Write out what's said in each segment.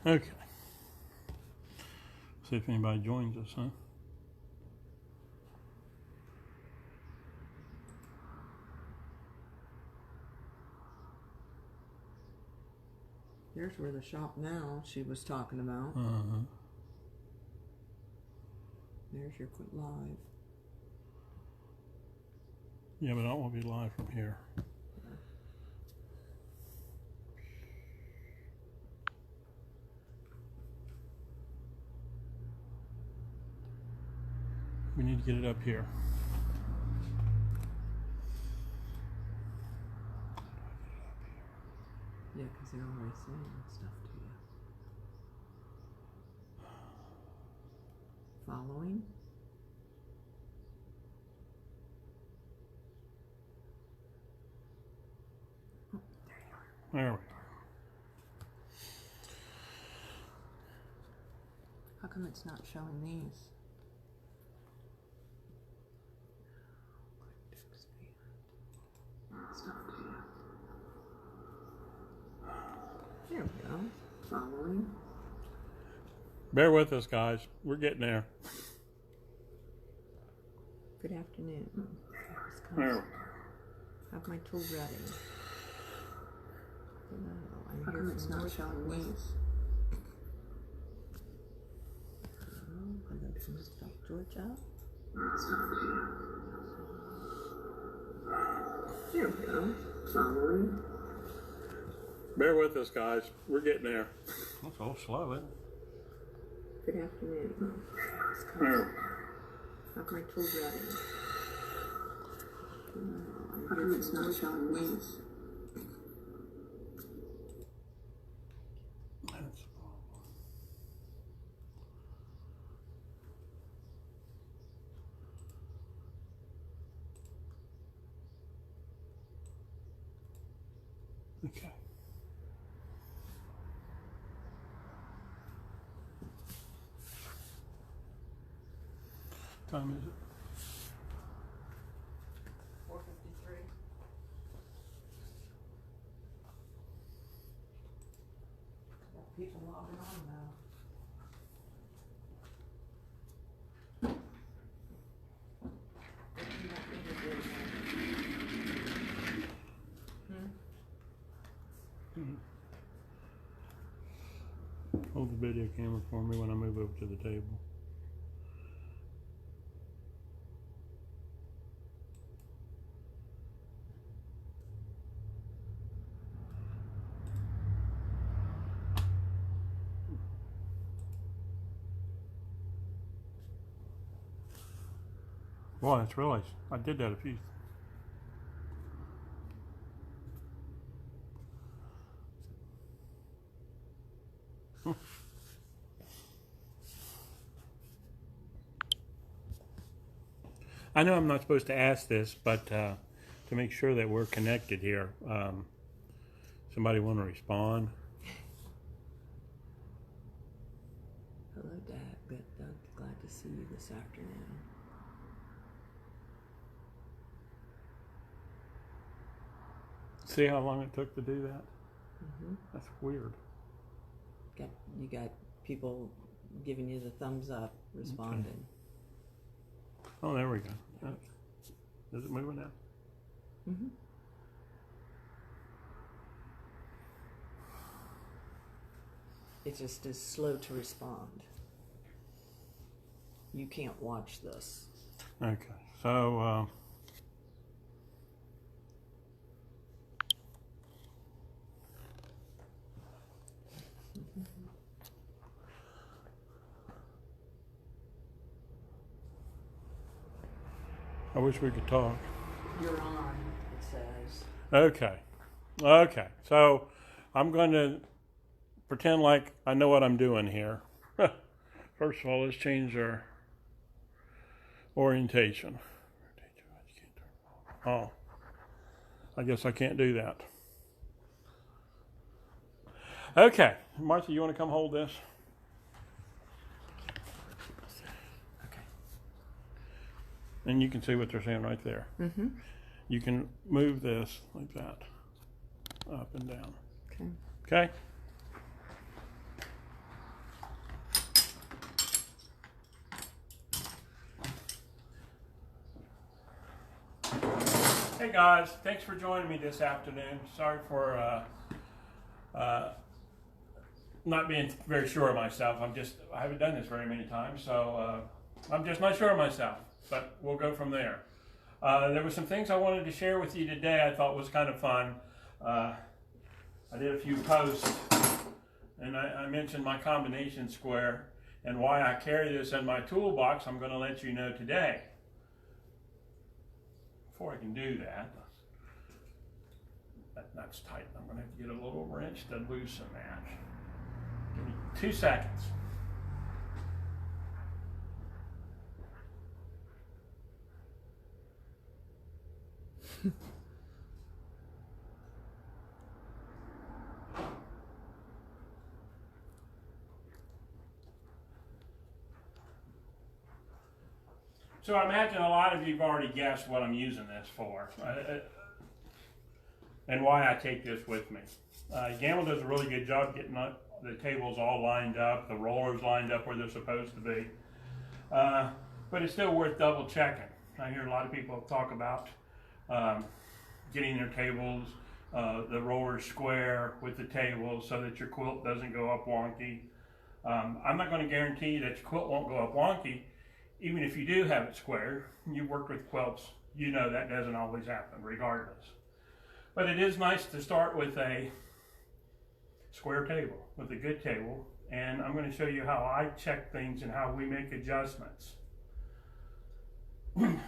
Okay. See if anybody joins us, huh? Here's where the shop now she was talking about. Uh-huh. There's your live. Yeah, but I don't want to be live from here. We need to get it up here. Yeah, because they're always saying stuff to you. Following? Oh, there you are. There we are. How come it's not showing these? Click to expand. Stuff to you. There we go. Following. Bear with us, guys. We're getting there. Good afternoon. There we are. Have my tool ready. No, I'm here from North South from South Georgia. There we go. Following. Bear with us, guys. We're getting there. That's a little slow, isn't it? Good afternoon. Have my tool ready. I'm here from North South That's the problem. Okay. What time is it? 4:53. Got people logging on now. Hold the video camera for me when I move over to the table. Boy, that's really, I did that a few. I know I'm not supposed to ask this, but to make sure that we're connected here, somebody want to respond? Hello, Dad. Glad to see you this afternoon. See how long it took to do that? Mm-hmm. That's weird. You got people giving you the thumbs up, responding. Okay. Oh, there we go. Is it moving now? Mm-hmm. It just is slow to respond. You can't watch this. Okay, so I wish we could talk. You're on, it says. Okay, so I'm going to pretend like I know what I'm doing here. First of all, let's change our orientation. Oh, I guess I can't do that. Okay, Martha, you want to come hold this? Okay. And you can see what they're saying right there. Mm-hmm. You can move this like that, up and down. Okay. Okay? Hey guys, thanks for joining me this afternoon. Sorry for not being very sure of myself. I haven't done this very many times, so I'm just not sure of myself, but we'll go from there. There were some things I wanted to share with you today I thought was kind of fun. I did a few posts, and I mentioned my combination square and why I carry this in my toolbox. I'm going to let you know today. Before I can do that, that's tight. I'm going to have to get a little wrench to loosen that. Give me 2 seconds. So I imagine a lot of you have already guessed what I'm using this for and why I take this with me. Gamble does a really good job getting the tables all lined up, the rollers lined up where they're supposed to be. But it's still worth double checking. I hear a lot of people talk about getting their tables, the rollers square with the tables so that your quilt doesn't go up wonky. I'm not going to guarantee that your quilt won't go up wonky. Even if you do have it square, you work with quilts, you know that doesn't always happen regardless. But it is nice to start with a square table, with a good table, and I'm going to show you how I check things and how we make adjustments. One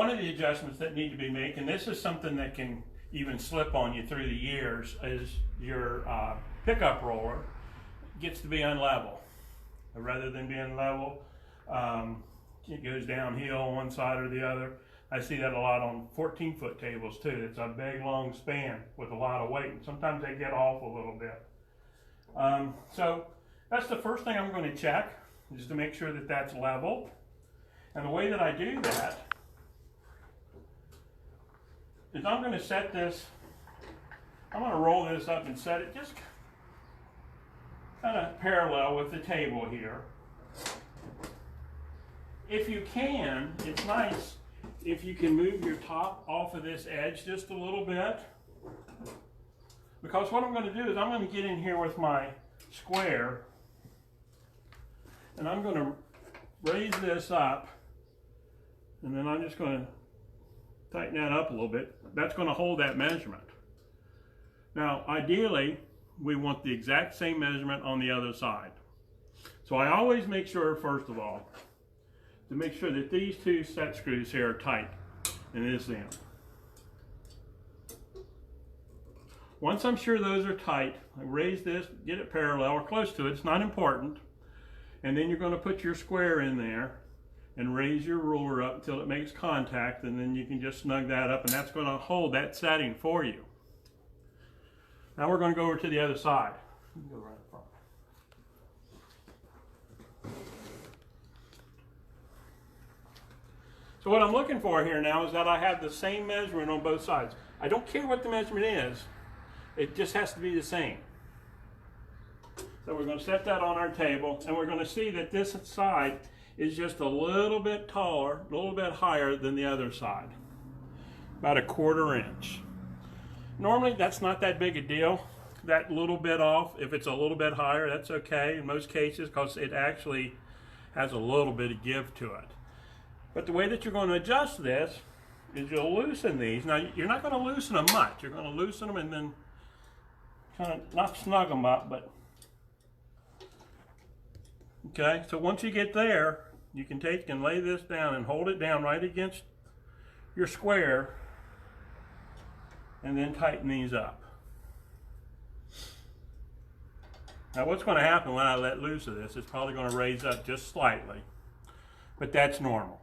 of the adjustments that need to be made, and this is something that can even slip on you through the years, is your pickup roller gets to be unlevel. Rather than being level, it goes downhill on one side or the other. I see that a lot on 14-foot tables too. It's a big long span with a lot of weight, and sometimes they get off a little bit. So that's the first thing I'm going to check, is to make sure that that's level. And the way that I do that is I'm going to set this, I'm going to roll this up and set it just kind of parallel with the table here. If you can, it's nice if you can move your top off of this edge just a little bit, because what I'm going to do is I'm going to get in here with my square and I'm going to raise this up, and then I'm just going to tighten that up a little bit. That's going to hold that measurement. Now ideally we want the exact same measurement on the other side. So I always make sure, first of all, to make sure that these 2 set screws here are tight, and it is them. Once I'm sure those are tight, I raise this, get it parallel or close to it, it's not important, and then you're going to put your square in there and raise your ruler up until it makes contact, and then you can just snug that up, and that's going to hold that setting for you. Now we're going to go over to the other side. Go right up front. So what I'm looking for here now is that I have the same measurement on both sides. I don't care what the measurement is, it just has to be the same. So we're going to set that on our table, and we're going to see that this side is just a little bit taller, a little bit higher than the other side. About a 1/4 inch. Normally that's not that big a deal, that little bit off. If it's a little bit higher, that's okay in most cases, because it actually has a little bit of give to it. But the way that you're going to adjust this is you'll loosen these. Now you're not going to loosen them much. You're going to loosen them and then kind of not snug them up, but okay. So once you get there, you can take and lay this down and hold it down right against your square, and then tighten these up. Now what's going to happen when I let loose of this, it's probably going to raise up just slightly, but that's normal.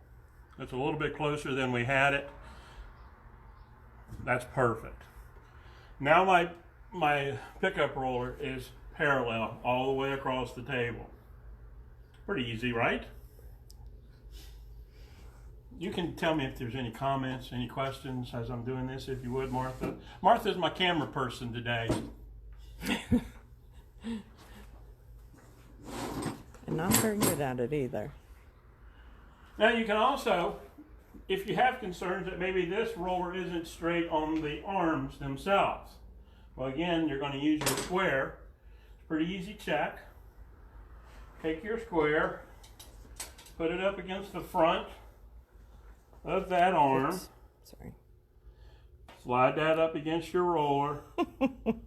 It's a little bit closer than we had it. That's perfect. Now my pickup roller is parallel all the way across the table. Pretty easy, right? You can tell me if there's any comments, any questions as I'm doing this, if you would, Martha. Martha's my camera person today. And not very good at it either. Now you can also if you have concerns that maybe this roller isn't straight on the arms themselves, well, again, you're going to use your square. It's a pretty easy check. Take your square, put it up against the front of that arm. Oops. Sorry. Slide that up against your roller and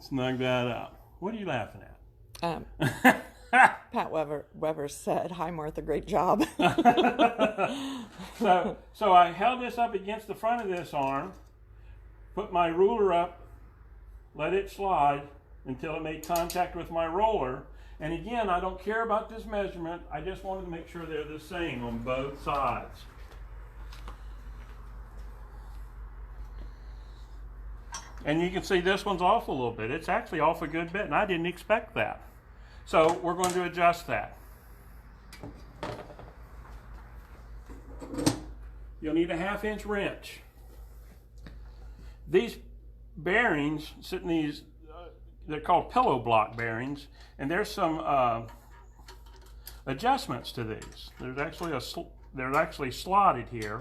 snug that up. What are you laughing at? Pat Weber said, "Hi, Martha, great job." So I held this up against the front of this arm, put my ruler up, let it slide until it made contact with my roller. And again, I don't care about this measurement. I just wanted to make sure they're the same on both sides. And you can see this one's off a little bit. It's actually off a good bit, and I didn't expect that. So we're going to adjust that. You'll need a 1/2-inch wrench. These bearings sit in these, they're called pillow block bearings, and there's some adjustments to these. They're actually slotted here,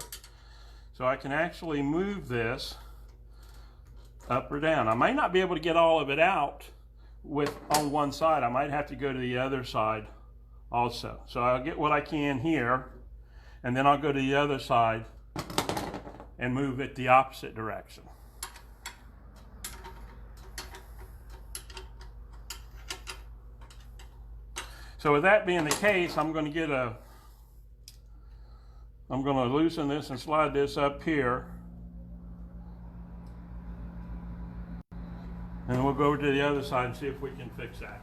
so I can actually move this up or down. I might not be able to get all of it out on one side. I might have to go to the other side also. So I'll get what I can here, and then I'll go to the other side and move it the opposite direction. So with that being the case, I'm going to loosen this and slide this up here. And we'll go over to the other side and see if we can fix that.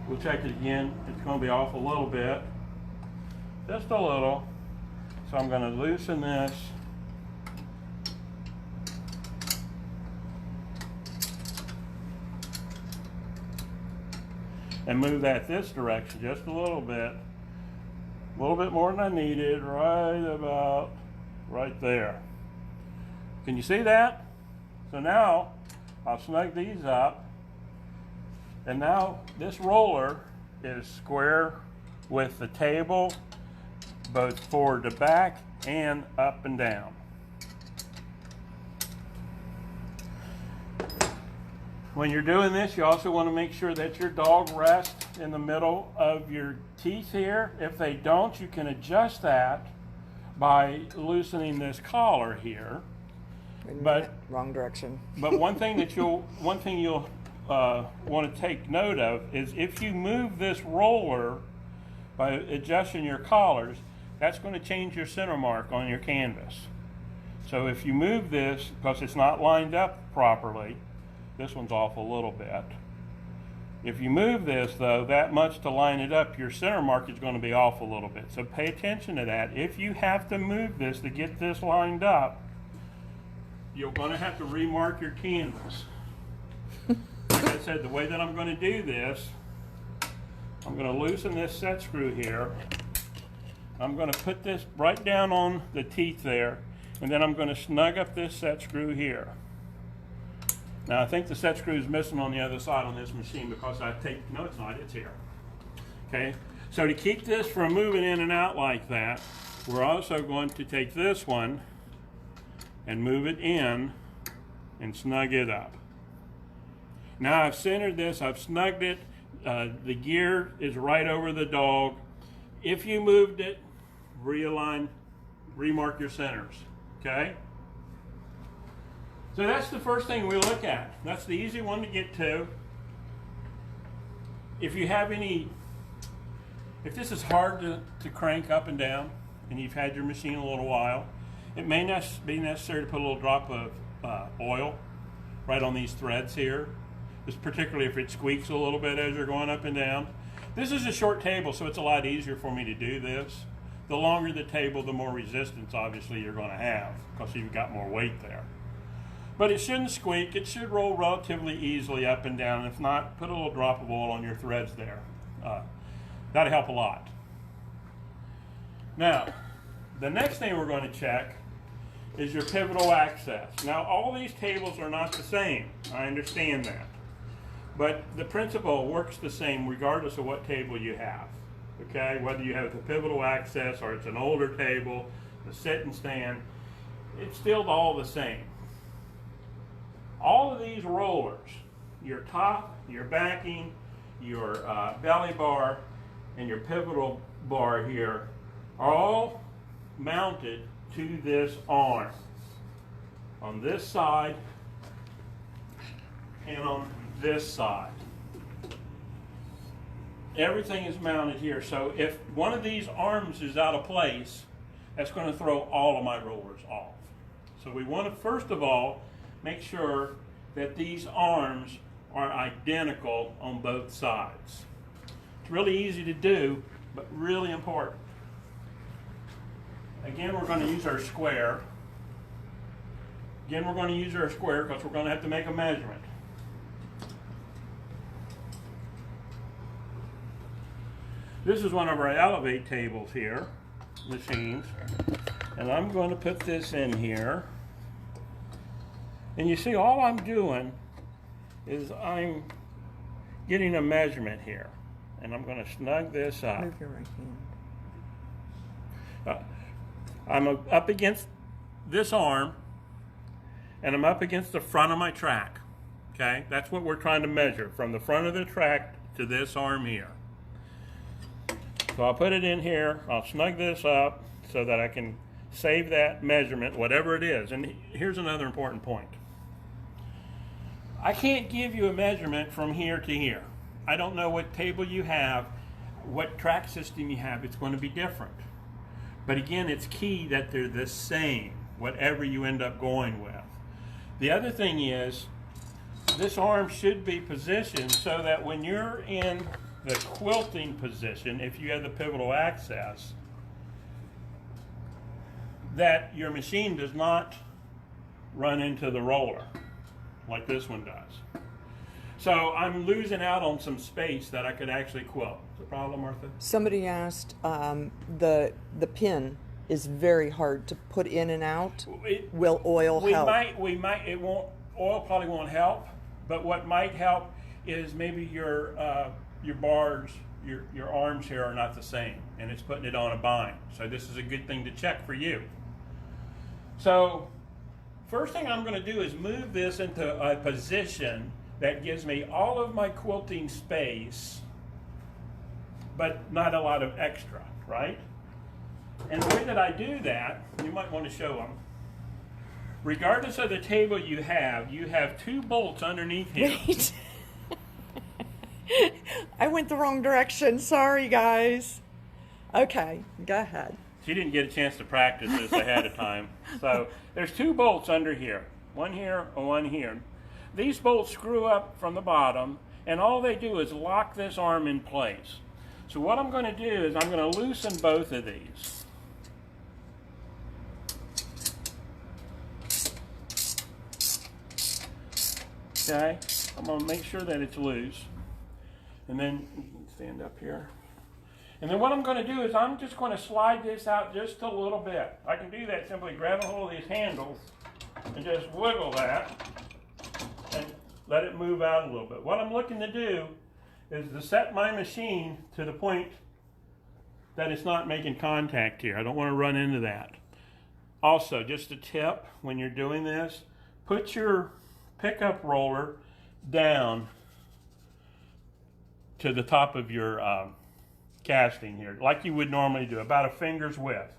We'll check it again. It's going to be off a little bit. Just a little. So I'm going to loosen this. And move that this direction just a little bit more than I needed, right about right there. Can you see that? So now I'll snug these up, and now this roller is square with the table, both forward to back and up and down. When you're doing this, you also want to make sure that your dog rests in the middle of your teeth here. If they don't, you can adjust that by loosening this collar here. But wrong direction. But one thing you'll want to take note of is if you move this roller by adjusting your collars, that's going to change your center mark on your canvas. So if you move this, because it's not lined up properly, this one's off a little bit. If you move this, though, that much to line it up, your center mark is going to be off a little bit. So pay attention to that. If you have to move this to get this lined up, you're going to have to remark your canvas. Like I said, the way that I'm going to do this, I'm going to loosen this set screw here. I'm going to put this right down on the teeth there, and then I'm going to snug up this set screw here. Now I think the set screw is missing on the other side on this machine because no, it's not, it's here. Okay, so to keep this from moving in and out like that, we're also going to take this one and move it in and snug it up. Now I've centered this, I've snugged it, the gear is right over the dog. If you moved it, realign, remark your centers, okay? So that's the first thing we look at. That's the easy one to get to. If you have if this is hard to crank up and down, and you've had your machine a little while, it may not be necessary to put a little drop of oil right on these threads here, just particularly if it squeaks a little bit as you're going up and down. This is a short table, so it's a lot easier for me to do this. The longer the table, the more resistance obviously you're going to have because you've got more weight there. But it shouldn't squeak. It should roll relatively easily up and down. If not, put a little drop of oil on your threads there. That'll help a lot. Now, the next thing we're going to check is your pivotal access. Now, all these tables are not the same. I understand that. But the principle works the same regardless of what table you have. Okay, whether you have the pivotal access or it's an older table, the sit and stand, it's still all the same. All of these rollers, your top, your backing, your belly bar, and your pivotal bar here, are all mounted to this arm on this side and on this side. Everything is mounted here, so if one of these arms is out of place, that's going to throw all of my rollers off. So we want to first of all make sure that these arms are identical on both sides. It's really easy to do, but really important. Again, we're going to use our square. Again, we're going to use our square because we're going to have to make a measurement. This is one of our elevate tables here, machines, and I'm going to put this in here. And you see, all I'm doing is I'm getting a measurement here, and I'm going to snug this up. Move your right hand. I'm up against this arm, and I'm up against the front of my track. Okay, that's what we're trying to measure, from the front of the track to this arm here. So I'll put it in here, I'll snug this up so that I can save that measurement, whatever it is. And here's another important point. I can't give you a measurement from here to here. I don't know what table you have, what track system you have, it's going to be different. But again, it's key that they're the same, whatever you end up going with. The other thing is, this arm should be positioned so that when you're in the quilting position, if you have the pivotal access, that your machine does not run into the roller like this one does. So I'm losing out on some space that I could actually quilt. Is the problem, Martha? Somebody asked, the pin is very hard to put in and out. Will oil help? Oil probably won't help, but what might help is maybe your bars, your arms here are not the same, and it's putting it on a bind. So this is a good thing to check for you. So first thing I'm going to do is move this into a position that gives me all of my quilting space, but not a lot of extra, right? And the way that I do that, you might want to show them. Regardless of the table you have 2 bolts underneath here. Wait. I went the wrong direction. Sorry, guys. Okay, go ahead. She didn't get a chance to practice this ahead of time. So there's 2 bolts under here. One here and one here. These bolts screw up from the bottom, and all they do is lock this arm in place. So what I'm going to do is I'm going to loosen both of these. Okay, I'm going to make sure that it's loose. And then you can stand up here. And then what I'm going to do is I'm just going to slide this out just a little bit. I can do that simply grabbing hold of these handles and just wiggle that and let it move out a little bit. What I'm looking to do is to set my machine to the point that it's not making contact here. I don't want to run into that. Also, just a tip when you're doing this, put your pickup roller down to the top of your casting here, like you would normally do, about a finger's width.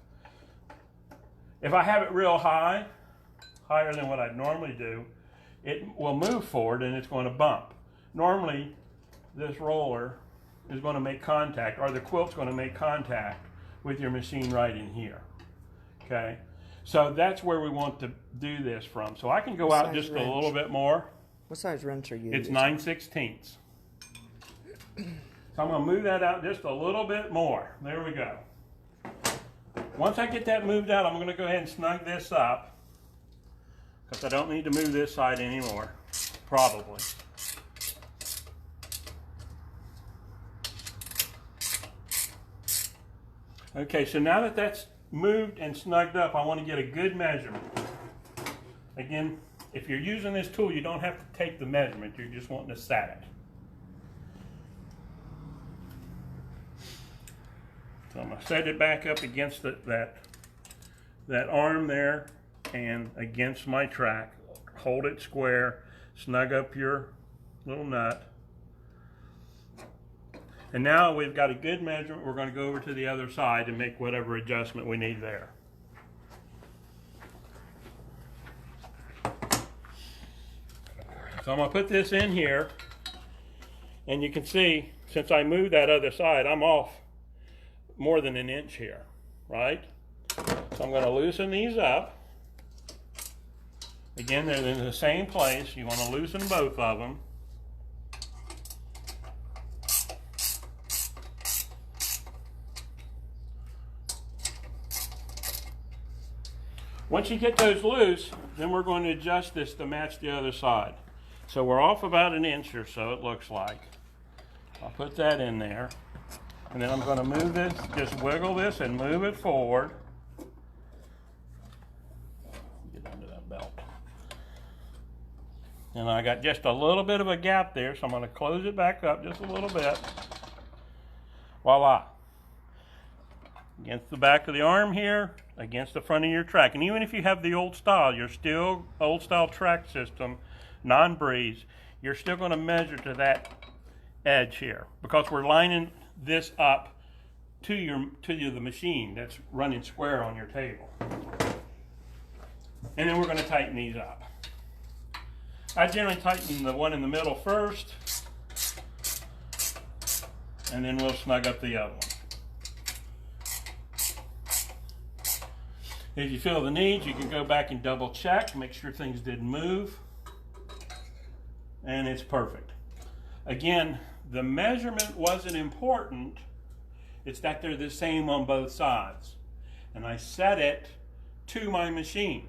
If I have it real high, higher than what I'd normally do, it will move forward and it's going to bump. Normally, this roller is going to make contact, or the quilt's going to make contact with your machine right in here. Okay, so that's where we want to do this from. So I can go out just a little bit more. What size wrench are you It's using? 9/16. So I'm going to move that out just a little bit more. There we go. Once I get that moved out, I'm going to go ahead and snug this up, because I don't need to move this side anymore, probably. Okay, so now that that's moved and snugged up, I want to get a good measurement. Again, if you're using this tool, you don't have to take the measurement, you're just wanting to set it. So I'm going to set it back up against that arm there and against my track. Hold it square, snug up your little nut. And now we've got a good measurement. We're going to go over to the other side and make whatever adjustment we need there. So I'm going to put this in here, and you can see, since I moved that other side, I'm off more than an inch here, right? So I'm going to loosen these up. Again, they're in the same place. You want to loosen both of them. Once you get those loose, then we're going to adjust this to match the other side. So we're off about an inch or so, it looks like. I'll put that in there. And then I'm going to move this, just wiggle this and move it forward. Get under that belt. And I got just a little bit of a gap there, so I'm going to close it back up just a little bit. Voila. Against the back of the arm here, against the front of your track. And even if you have the old style, your still old style track system, non-breeze, you're still going to measure to that edge here, because we're lining this up to the machine that's running square on your table. And then we're going to tighten these up. I generally tighten the one in the middle first, and then we'll snug up the other one. If you feel the need, you can go back and double check, make sure things didn't move, and it's perfect. Again, the measurement wasn't important, it's that they're the same on both sides. And I set it to my machine.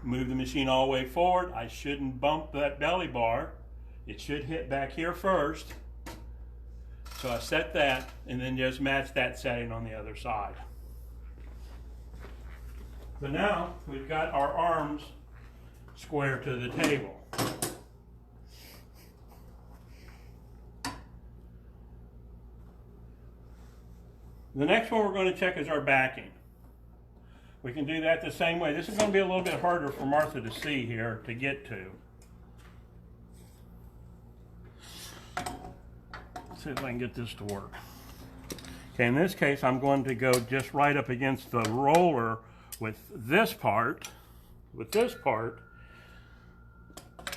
Move the machine all the way forward. I shouldn't bump that belly bar. It should hit back here first. So I set that and then just match that setting on the other side. So now we've got our arms square to the table. The next one we're going to check is our backing. We can do that the same way. This is going to be a little bit harder for Martha to see here to get to. Let's see if I can get this to work. Okay, in this case, I'm going to go just right up against the roller with this part,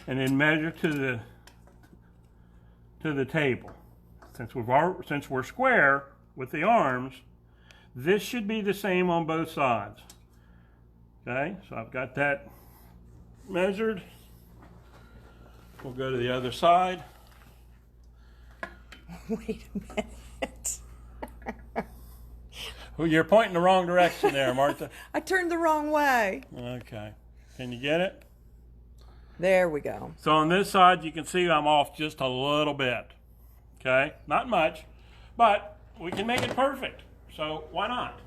and then measure to the table. Since we're square with the arms, this should be the same on both sides. Okay, so I've got that measured. We'll go to the other side. Wait a minute. Well, you're pointing the wrong direction there, Martha. I turned the wrong way. Okay, can you get it? There we go. So on this side, you can see I'm off just a little bit. Okay, not much, but we can make it perfect. So why not?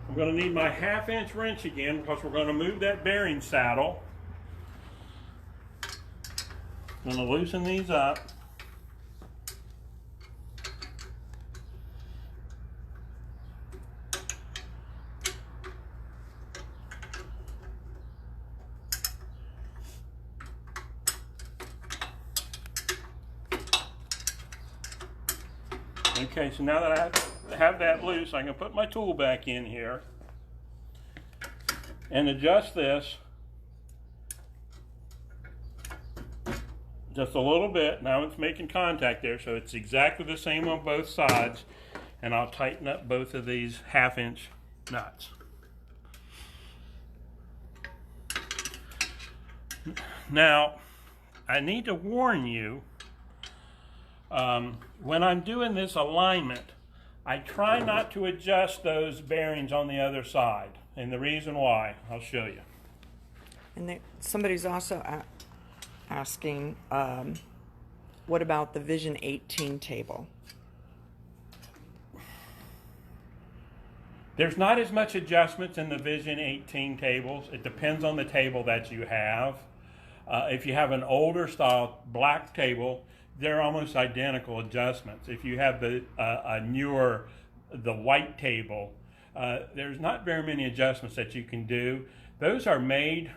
I'm going to need my 1/2 inch wrench again, because we're going to move that bearing saddle. I'm going to loosen these up. Okay, so now that I have that loose, I can put my tool back in here and adjust this just a little bit. Now it's making contact there, so it's exactly the same on both sides, and I'll tighten up both of these 1/2 inch nuts. Now, I need to warn you, when I'm doing this alignment, I try not to adjust those bearings on the other side. And the reason why, I'll show you. And somebody's also asking, what about the Vision 18 table? There's not as much adjustments in the Vision 18 tables. It depends on the table that you have. If you have an older style black table, they're almost identical adjustments. If you have the the white table, there's not very many adjustments that you can do. Those are made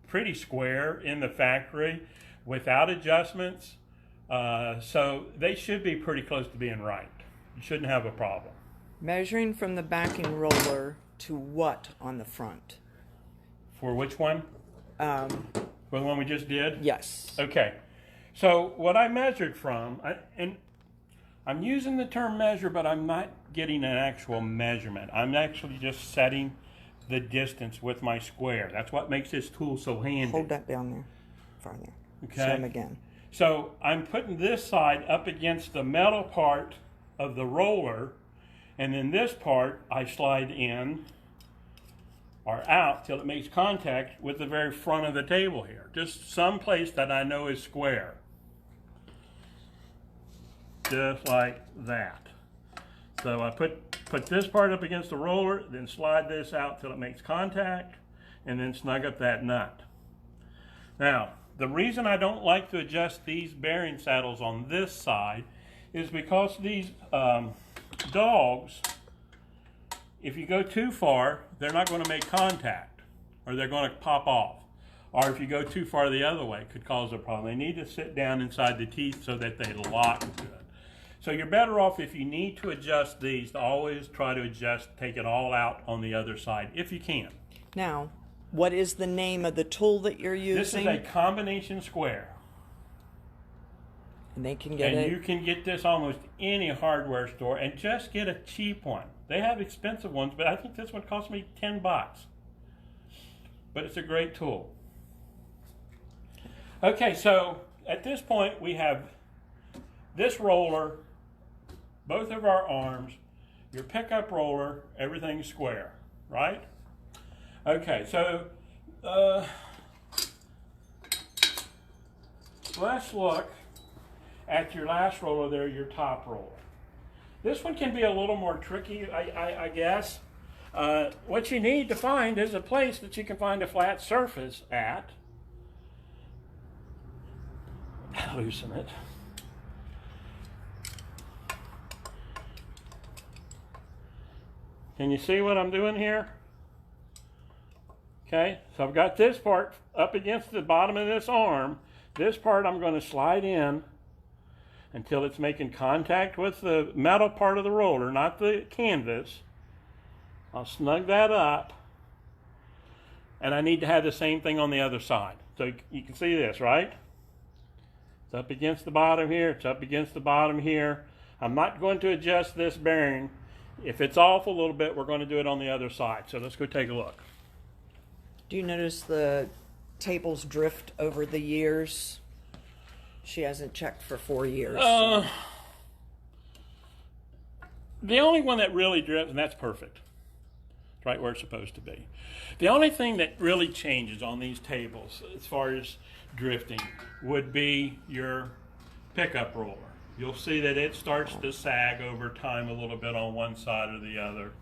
pretty square in the factory without adjustments, so they should be pretty close to being right. You shouldn't have a problem. Measuring from the backing roller to what on the front? For which one? For the one we just did? Yes. Okay. So what I measured from, and I'm using the term measure, but I'm not getting an actual measurement. I'm actually just setting the distance with my square. That's what makes this tool so handy. Hold that down there, farther. Okay. Show them again. So I'm putting this side up against the metal part of the roller, and then this part I slide in or out till it makes contact with the very front of the table here. Just some place that I know is square. Just like that. So I put this part up against the roller, then slide this out till it makes contact, and then snug up that nut. Now, the reason I don't like to adjust these bearing saddles on this side is because these dogs, if you go too far, they're not going to make contact, or they're going to pop off. Or if you go too far the other way, it could cause a problem. They need to sit down inside the teeth so that they lock good. So you're better off, if you need to adjust these, to always try to adjust, take it all out on the other side, if you can. Now, what is the name of the tool that you're using? This is a combination square. And they can get it. And you can get this almost any hardware store, and just get a cheap one. They have expensive ones, but I think this one cost me $10. But it's a great tool. Okay, so at this point we have this roller, both of our arms, your pickup roller, everything's square, right? Okay, so let's look at your last roller there, your top roller. This one can be a little more tricky, I guess. What you need to find is a place that you can find a flat surface at. Loosen it. Can you see what I'm doing here? Okay, so I've got this part up against the bottom of this arm. This part I'm going to slide in until it's making contact with the metal part of the roller, not the canvas. I'll snug that up. And I need to have the same thing on the other side. So you can see this, right? It's up against the bottom here. It's up against the bottom here. I'm not going to adjust this bearing. If it's off a little bit, we're going to do it on the other side. So let's go take a look. Do you notice the tables drift over the years? She hasn't checked for 4 years. So. The only one that really drifts, and that's perfect. It's right where it's supposed to be. The only thing that really changes on these tables as far as drifting would be your pickup roller. You'll see that it starts to sag over time a little bit on one side or the other.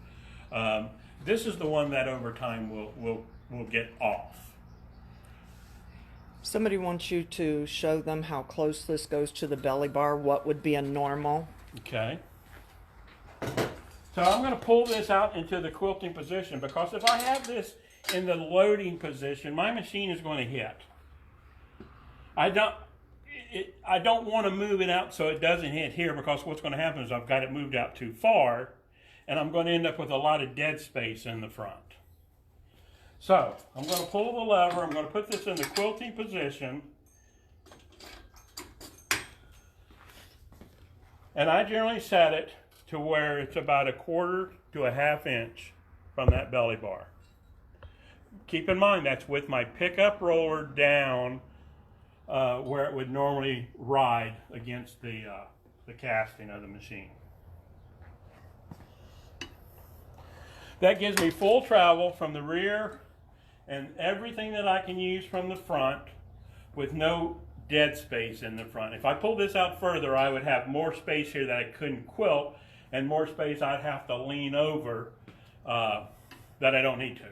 This is the one that over time will get off. Somebody wants you to show them how close this goes to the belly bar. What would be a normal? Okay. So I'm going to pull this out into the quilting position, because if I have this in the loading position, my machine is going to hit. I don't want to move it out so it doesn't hit here, because what's going to happen is I've got it moved out too far, and I'm going to end up with a lot of dead space in the front. So I'm going to pull the lever. I'm going to put this in the quilting position. And I generally set it to where it's about 1/4 to 1/2 inch from that belly bar. Keep in mind that's with my pickup roller down where it would normally ride against the casting of the machine. That gives me full travel from the rear and everything that I can use from the front with no dead space in the front. If I pull this out further, I would have more space here that I couldn't quilt, and more space I'd have to lean over that I don't need to.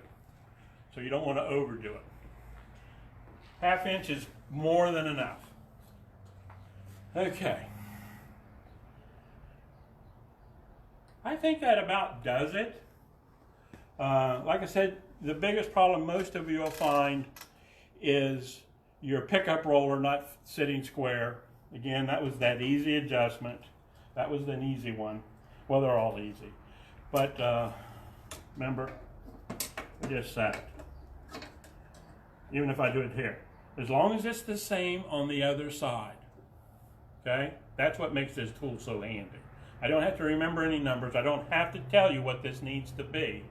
So you don't want to overdo it. 1/2 inch is more than enough. Okay. I think that about does it. Like I said, the biggest problem most of you will find is your pickup roller not sitting square. Again, that was that easy adjustment. That was an easy one. Well, they're all easy. But remember, I just sat it. Even if I do it here. As long as it's the same on the other side. Okay? That's what makes this tool so handy. I don't have to remember any numbers. I don't have to tell you what this needs to be.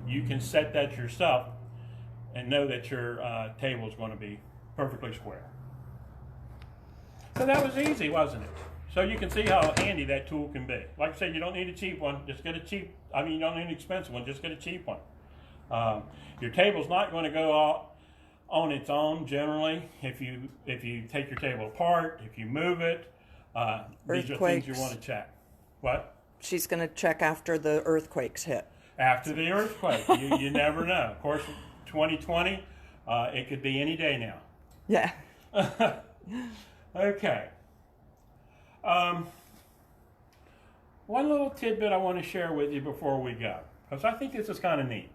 You can set that yourself and know that your table is going to be perfectly square. So that was easy, wasn't it? So you can see how handy that tool can be. Like I said, you don't need a cheap one. Just get a cheap, you don't need an expensive one. Just get a cheap one. Your table's not going to go out on its own generally. If you take your table apart, if you move it, these are things you want to check. What? She's going to check after the earthquakes hit. After the earthquake, you never know. Of course, 2020, it could be any day now. Yeah. Okay. One little tidbit I want to share with you before we go, because I think this is kind of neat.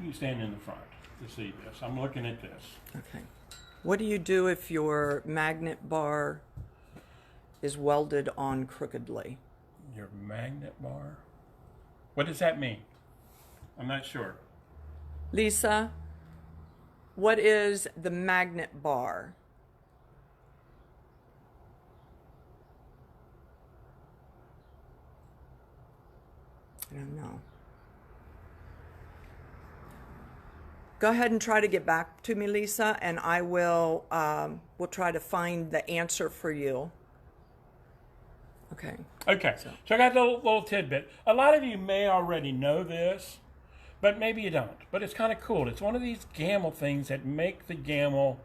You stand in the front to see this. I'm looking at this. Okay. What do you do if your magnet bar is welded on crookedly? Your magnet bar? What does that mean? I'm not sure. Lisa, what is the magnet bar? I don't know. Go ahead and try to get back to me, Lisa, and I will we'll try to find the answer for you. Okay. Okay. So I got a little tidbit. A lot of you may already know this, but maybe you don't. But it's kind of cool. It's one of these gamble things that make the gamble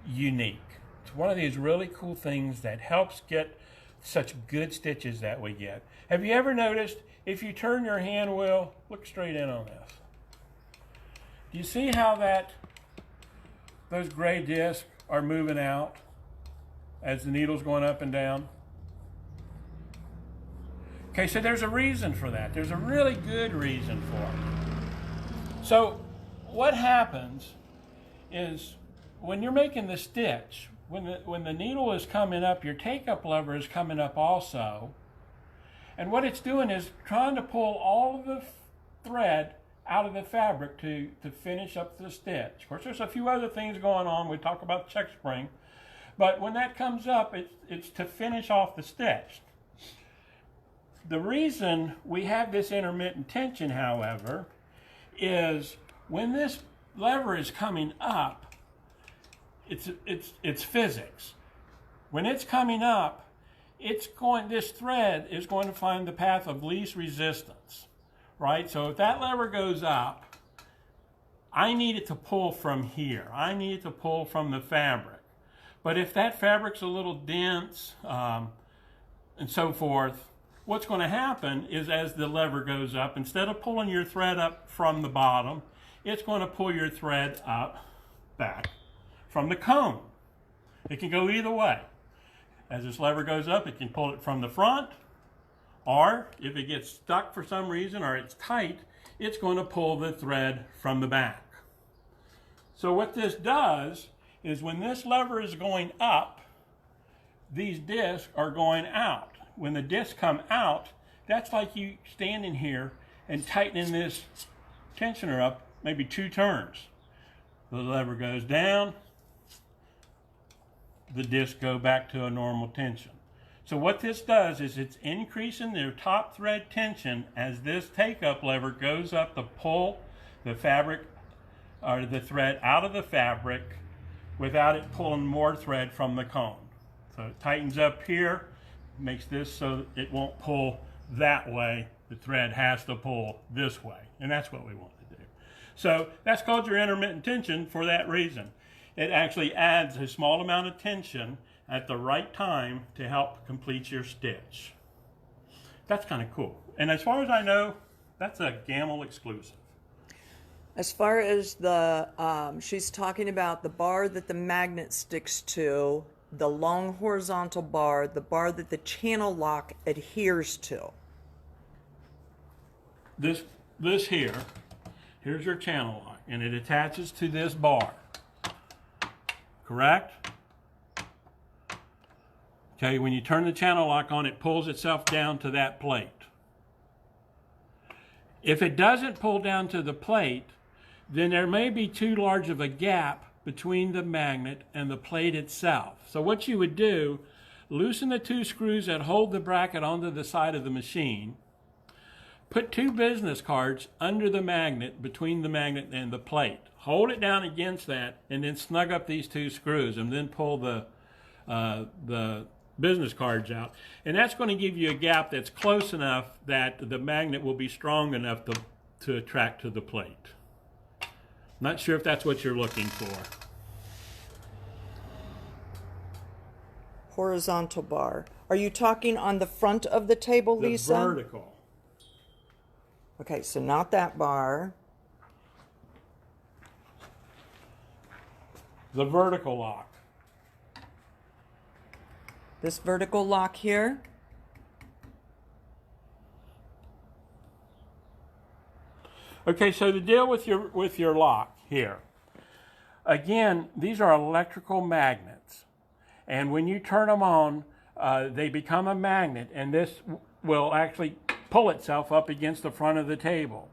unique. It's one of these really cool things that helps get such good stitches that we get. Have you ever noticed if you turn your hand wheel, look straight in on this. Do you see how those gray discs are moving out as the needle's going up and down? Okay, so there's a reason for that. There's a really good reason for it. So what happens is when you're making the stitch, when the needle is coming up, your take-up lever is coming up also. And what it's doing is trying to pull all of the thread out of the fabric to finish up the stitch. Of course, there's a few other things going on. We talk about check spring. But when that comes up, it's to finish off the stitch. The reason we have this intermittent tension, however, is when this lever is coming up, it's physics. When it's coming up, this thread is going to find the path of least resistance. Right? So if that lever goes up, I need it to pull from here. I need it to pull from the fabric. But if that fabric's a little dense and so forth, what's going to happen is as the lever goes up, instead of pulling your thread up from the bottom, it's going to pull your thread up back from the cone. It can go either way. As this lever goes up, it can pull it from the front, or if it gets stuck for some reason or it's tight, it's going to pull the thread from the back. So what this does is when this lever is going up, these discs are going out. When the discs come out, that's like you standing here and tightening this tensioner up maybe 2 turns. The lever goes down, the discs go back to a normal tension. So what this does is it's increasing their top thread tension as this take-up lever goes up to pull the fabric or the thread out of the fabric without it pulling more thread from the cone. So it tightens up here, makes this so it won't pull that way. The thread has to pull this way, and that's what we want to do. So that's called your intermittent tension for that reason. It actually adds a small amount of tension at the right time to help complete your stitch. That's kind of cool. And as far as I know, that's a Gamble exclusive. As far as the, she's talking about the bar that the magnet sticks to, the long horizontal bar, the bar that the channel lock adheres to. This here, here's your channel lock, and it attaches to this bar, correct? Okay, when you turn the channel lock on, it pulls itself down to that plate. If it doesn't pull down to the plate, then there may be too large of a gap between the magnet and the plate itself. So what you would do, loosen the 2 screws that hold the bracket onto the side of the machine, put 2 business cards under the magnet, between the magnet and the plate. Hold it down against that, and then snug up these 2 screws, and then pull the business cards out. And that's going to give you a gap that's close enough that the magnet will be strong enough to attract to the plate. Not sure if that's what you're looking for. Horizontal bar. Are you talking on the front of the table, Lisa? The vertical. Okay, so not that bar. The vertical lock. This vertical lock here. Okay, so the deal with your lock here. Again, these are electrical magnets. And when you turn them on, they become a magnet, and this will actually pull itself up against the front of the table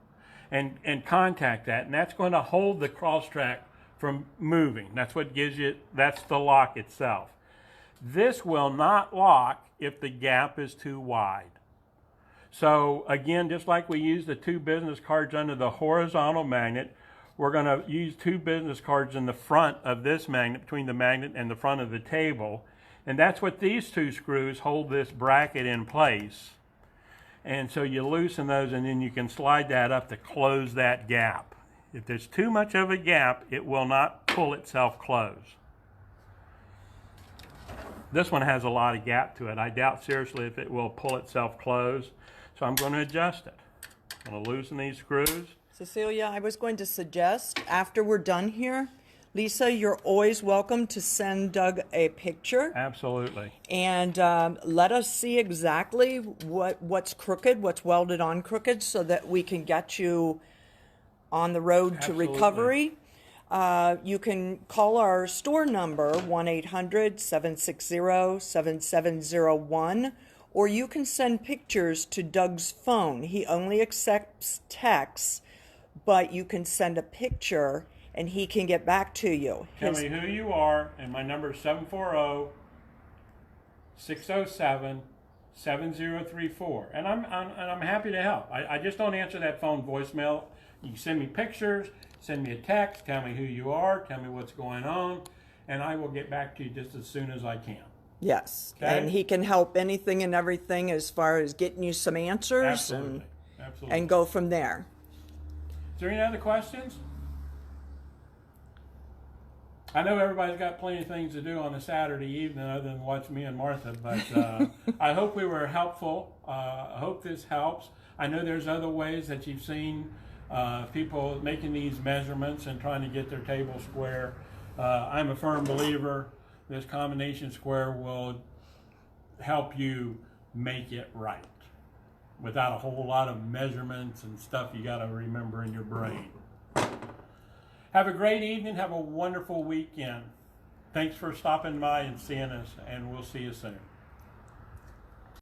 and contact that. And that's going to hold the cross track from moving. That's what gives you, that's the lock itself. This will not lock if the gap is too wide. So again, just like we use the 2 business cards under the horizontal magnet, we're going to use 2 business cards in the front of this magnet, between the magnet and the front of the table. And that's what these 2 screws hold this bracket in place. And so you loosen those, and then you can slide that up to close that gap. If there's too much of a gap, it will not pull itself close. This one has a lot of gap to it. I doubt seriously if it will pull itself close. So I'm going to adjust it. I'm going to loosen these screws. Cecilia, I was going to suggest, after we're done here, Lisa, you're always welcome to send Doug a picture. Absolutely. And let us see exactly what's crooked, what's welded on crooked, so that we can get you on the road to recovery. You can call our store number, 1-800-760-7701, or you can send pictures to Doug's phone. He only accepts texts, but you can send a picture and he can get back to you. Tell me who you are, and my number is 740-607-7034. And I'm happy to help. I just don't answer that phone voicemail. You can send me pictures, send me a text, tell me who you are, tell me what's going on, and I will get back to you just as soon as I can. Yes, okay? And he can help anything and everything as far as getting you some answers. Absolutely. Absolutely. And go from there. Is there any other questions? I know everybody's got plenty of things to do on a Saturday evening other than watch me and Martha, but I hope we were helpful. I hope this helps. I know there's other ways that you've seen people making these measurements and trying to get their table square. I'm a firm believer this combination square will help you make it right without a whole lot of measurements and stuff you got to remember in your brain. Have a great evening. Have a wonderful weekend. Thanks for stopping by and seeing us, and we'll see you soon.